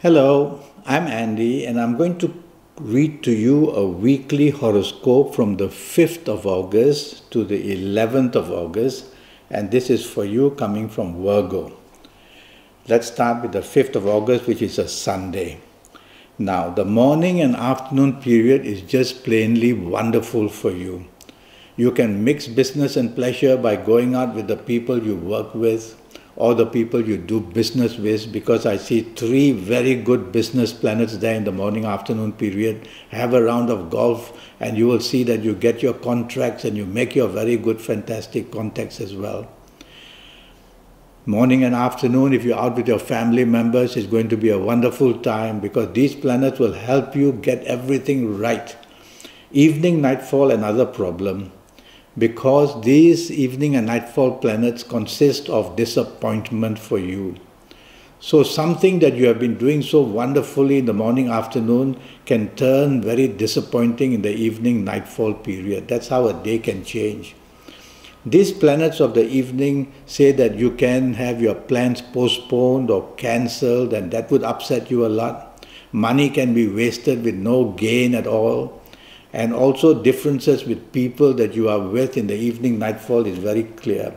Hello, I'm Andy and I'm going to read to you a weekly horoscope from the 5th of August to the 11th of August, and this is for you coming from Virgo. Let's start with the 5th of August, which is a Sunday. Now, the morning and afternoon period is just plainly wonderful for you. You can mix business and pleasure by going out with the people you work with or the people you do business with, because I see three very good business planets there in the morning-afternoon period. Have a round of golf and you will see that you get your contracts and you make your very good, fantastic contacts as well. Morning and afternoon, if you're out with your family members, is going to be a wonderful time because these planets will help you get everything right. Evening, nightfall, another problem, because these evening and nightfall planets consist of disappointment for you. So something that you have been doing so wonderfully in the morning, afternoon can turn very disappointing in the evening, nightfall period. That's how a day can change. These planets of the evening say that you can have your plans postponed or cancelled, and that would upset you a lot. Money can be wasted with no gain at all. And also differences with people that you are with in the evening nightfall is very clear.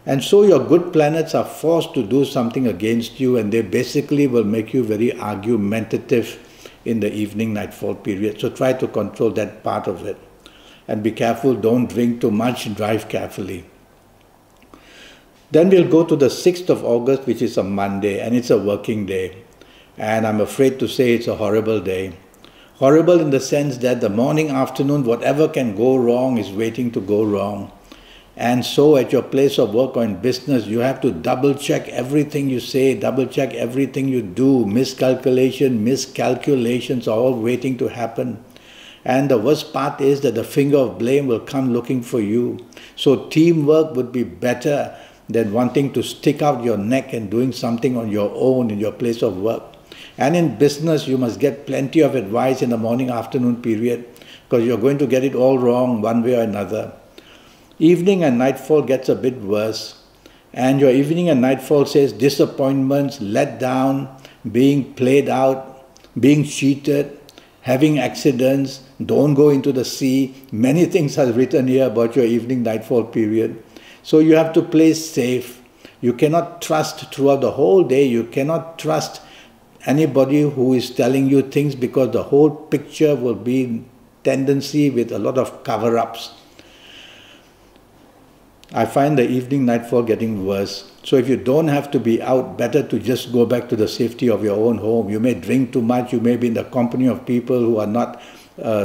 And so your good planets are forced to do something against you, and they basically will make you very argumentative in the evening nightfall period. So try to control that part of it. And be careful, don't drink too much, drive carefully. Then we'll go to the 6th of August, which is a Monday, and it's a working day. And I'm afraid to say it's a horrible day. Horrible in the sense that the morning, afternoon, whatever can go wrong is waiting to go wrong. And so at your place of work or in business, you have to double check everything you say, double check everything you do. Miscalculations are all waiting to happen. And the worst part is that the finger of blame will come looking for you. So teamwork would be better than wanting to stick out your neck and doing something on your own in your place of work. And in business, you must get plenty of advice in the morning-afternoon period because you're going to get it all wrong one way or another. Evening and nightfall gets a bit worse. And your evening and nightfall says disappointments, let down, being played out, being cheated, having accidents, don't go into the sea. Many things are written here about your evening-nightfall period. So you have to play safe. You cannot trust throughout the whole day. You cannot trust anybody who is telling you things because the whole picture will be tendency with a lot of cover-ups. I find the evening nightfall getting worse. So if you don't have to be out, better to just go back to the safety of your own home. You may drink too much, you may be in the company of people who are not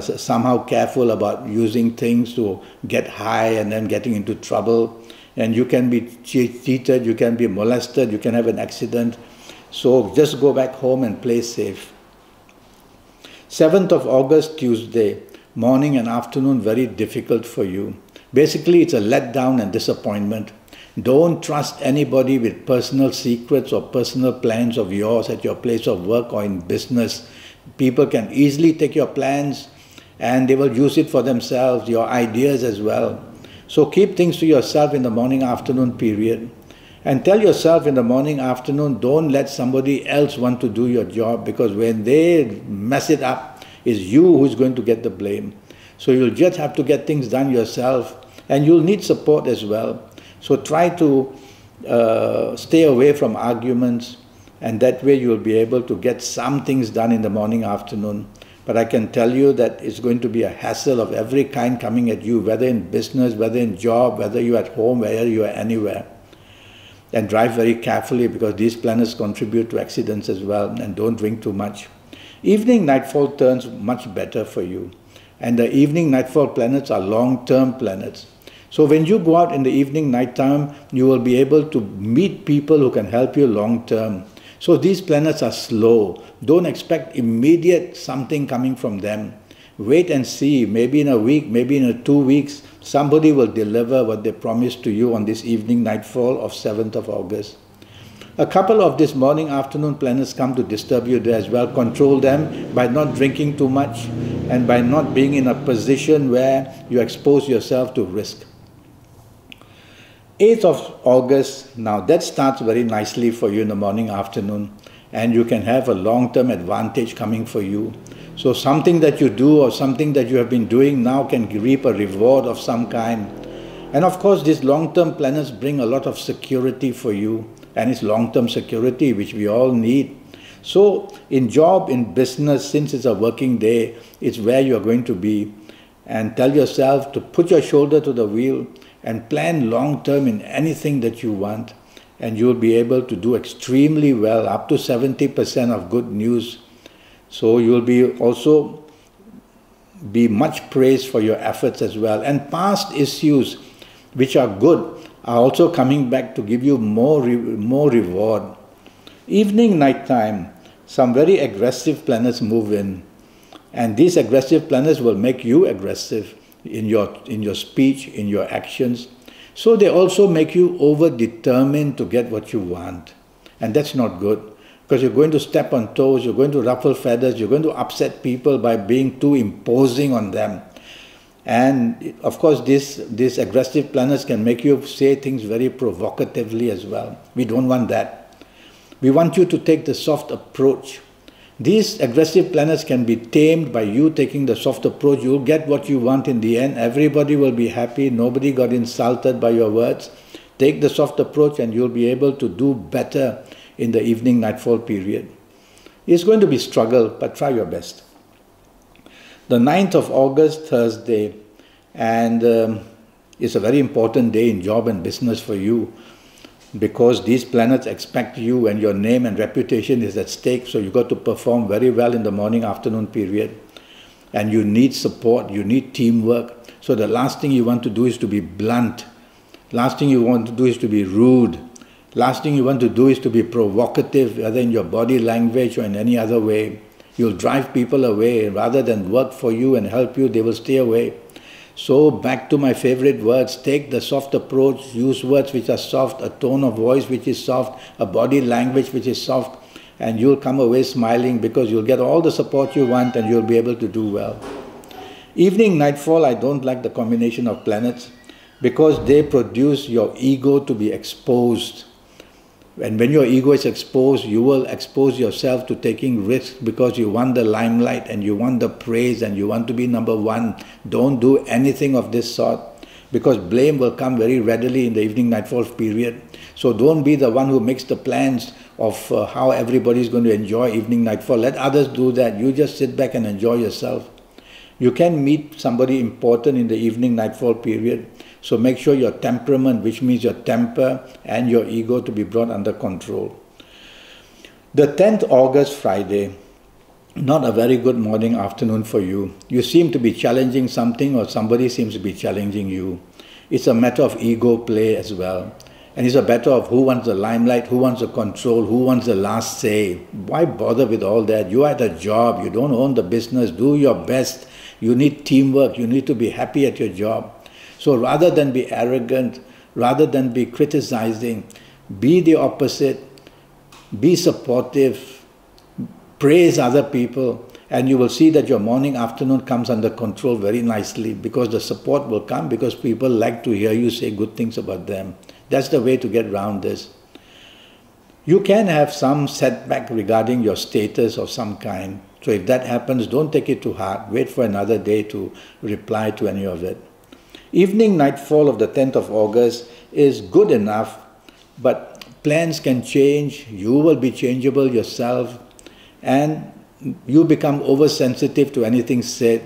somehow careful about using things to get high and then getting into trouble. And you can be cheated, you can be molested, you can have an accident. So just go back home and play safe. 7th of August, Tuesday, morning and afternoon, very difficult for you. Basically, it's a letdown and disappointment. Don't trust anybody with personal secrets or personal plans of yours at your place of work or in business. People can easily take your plans and they will use it for themselves, your ideas as well. So keep things to yourself in the morning-afternoon period. And tell yourself in the morning, afternoon, don't let somebody else want to do your job, because when they mess it up, it's you who's going to get the blame. So you'll just have to get things done yourself, and you'll need support as well. So try to stay away from arguments, and that way you'll be able to get some things done in the morning, afternoon. But I can tell you that it's going to be a hassle of every kind coming at you, whether in business, whether in job, whether you're at home, whether you are anywhere. And drive very carefully because these planets contribute to accidents as well, and don't drink too much. Evening nightfall turns much better for you, and the evening nightfall planets are long-term planets. So when you go out in the evening nighttime, you will be able to meet people who can help you long-term. So these planets are slow. Don't expect immediate something coming from them. Wait and see, maybe in a week, maybe in 2 weeks, somebody will deliver what they promised to you on this evening nightfall of 7th of August. A couple of these morning afternoon planets come to disturb you there as well. Control them by not drinking too much and by not being in a position where you expose yourself to risk. 8th of August, now that starts very nicely for you in the morning, afternoon. and you can have a long-term advantage coming for you. So something that you do or something that you have been doing now can reap a reward of some kind. And of course, these long-term planets bring a lot of security for you, and it's long-term security which we all need. So in job, in business, since it's a working day, it's where you're going to be. And tell yourself to put your shoulder to the wheel and plan long-term in anything that you want. And you'll be able to do extremely well, up to 70% of good news. So you'll be also be much praised for your efforts as well. And past issues, which are good, are also coming back to give you more reward. Evening, nighttime, some very aggressive planets move in. And these aggressive planets will make you aggressive in your speech, in your actions. So they also make you over-determined to get what you want. And that's not good, because you're going to step on toes, you're going to ruffle feathers, you're going to upset people by being too imposing on them. And of course, these aggressive planets can make you say things very provocatively as well. We don't want that. We want you to take the soft approach. These aggressive planets can be tamed by you taking the soft approach. You'll get what you want in the end. Everybody will be happy. Nobody got insulted by your words. Take the soft approach and you'll be able to do better in the evening nightfall period. It's going to be struggle, but try your best. The 9th of August, Thursday, and it's a very important day in job and business for you, because these planets expect you and your name and reputation is at stake, so you got to perform very well in the morning-afternoon period. And you need support, you need teamwork. So the last thing you want to do is to be blunt. Last thing you want to do is to be rude. Last thing you want to do is to be provocative, whether in your body language or in any other way. You'll drive people away. Rather than work for you and help you, they will stay away. So back to my favorite words, take the soft approach, use words which are soft, a tone of voice which is soft, a body language which is soft, and you'll come away smiling because you'll get all the support you want and you'll be able to do well. Evening, nightfall, I don't like the combination of planets because they produce your ego to be exposed. And when your ego is exposed, you will expose yourself to taking risks because you want the limelight and you want the praise and you want to be number one. Don't do anything of this sort because blame will come very readily in the evening nightfall period. So don't be the one who makes the plans of how everybody is going to enjoy evening nightfall. Let others do that. You just sit back and enjoy yourself. You can meet somebody important in the evening nightfall period. So make sure your temperament, which means your temper and your ego, to be brought under control. The 10th August, Friday, not a very good morning, afternoon for you. You seem to be challenging something or somebody seems to be challenging you. It's a matter of ego play as well. And it's a matter of who wants the limelight, who wants the control, who wants the last say. Why bother with all that? You're at a job, you don't own the business, do your best. You need teamwork, you need to be happy at your job. So rather than be arrogant, rather than be criticizing, be the opposite, be supportive, praise other people, and you will see that your morning, afternoon comes under control very nicely because the support will come because people like to hear you say good things about them. That's the way to get around this. You can have some setback regarding your status of some kind. So if that happens, don't take it to heart. Wait for another day to reply to any of it. Evening nightfall of the 10th of August is good enough, but plans can change, you will be changeable yourself, and you become oversensitive to anything said.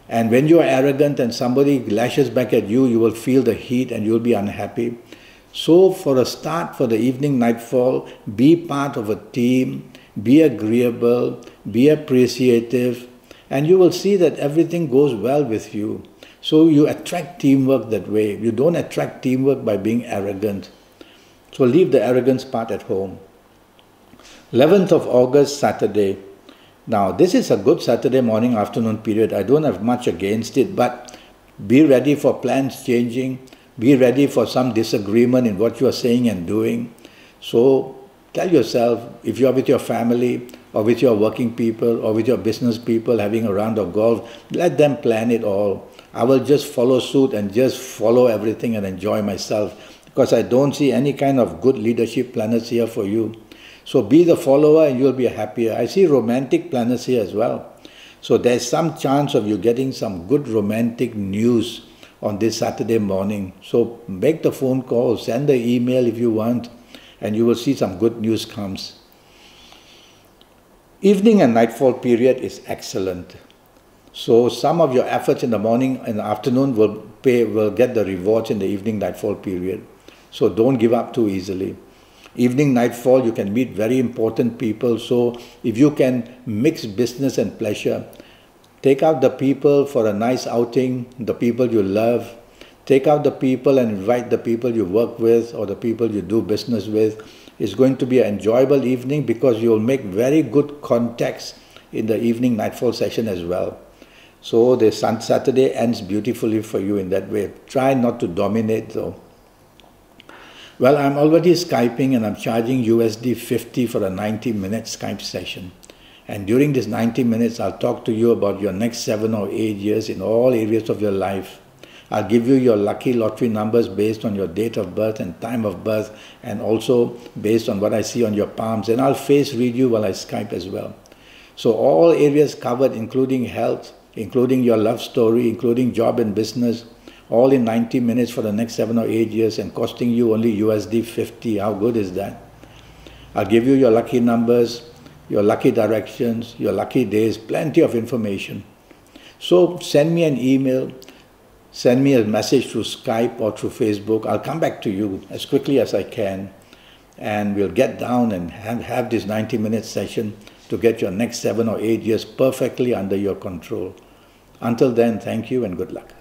And when you are arrogant and somebody lashes back at you, you will feel the heat and you will be unhappy. So for a start, for the evening nightfall, be part of a team, be agreeable, be appreciative, and you will see that everything goes well with you. So you attract teamwork that way. You don't attract teamwork by being arrogant. So leave the arrogance part at home. 11th of August, Saturday. Now this is a good Saturday morning, afternoon period. I don't have much against it, but be ready for plans changing. Be ready for some disagreement in what you are saying and doing. So tell yourself, if you are with your family or with your working people or with your business people having a round of golf, let them plan it all. I will just follow suit and just follow everything and enjoy myself because I don't see any kind of good leadership planets here for you. So be the follower and you'll be happier. I see romantic planets here as well. So there's some chance of you getting some good romantic news on this Saturday morning. So make the phone call, send the email if you want, and you will see some good news comes. Evening and nightfall period is excellent. So some of your efforts in the morning and afternoon will get the rewards in the evening nightfall period. So don't give up too easily. Evening nightfall, you can meet very important people. So if you can mix business and pleasure, take out the people for a nice outing, the people you love. Take out the people and invite the people you work with or the people you do business with. It's going to be an enjoyable evening because you'll make very good contacts in the evening nightfall session as well. So the Saturday ends beautifully for you in that way. Try not to dominate though. Well, I'm already Skyping and I'm charging USD 50 for a 90-minute Skype session. And during this 90 minutes, I'll talk to you about your next 7 or 8 years in all areas of your life. I'll give you your lucky lottery numbers based on your date of birth and time of birth, and also based on what I see on your palms. And I'll face read you while I Skype as well. So all areas covered, including health, including your love story, including job and business, all in 90 minutes for the next 7 or 8 years and costing you only USD 50. How good is that? I'll give you your lucky numbers, your lucky directions, your lucky days, plenty of information. So send me an email, send me a message through Skype or through Facebook. I'll come back to you as quickly as I can, and we'll get down and have this 90-minute session to get your next 7 or 8 years perfectly under your control. Until then, thank you and good luck.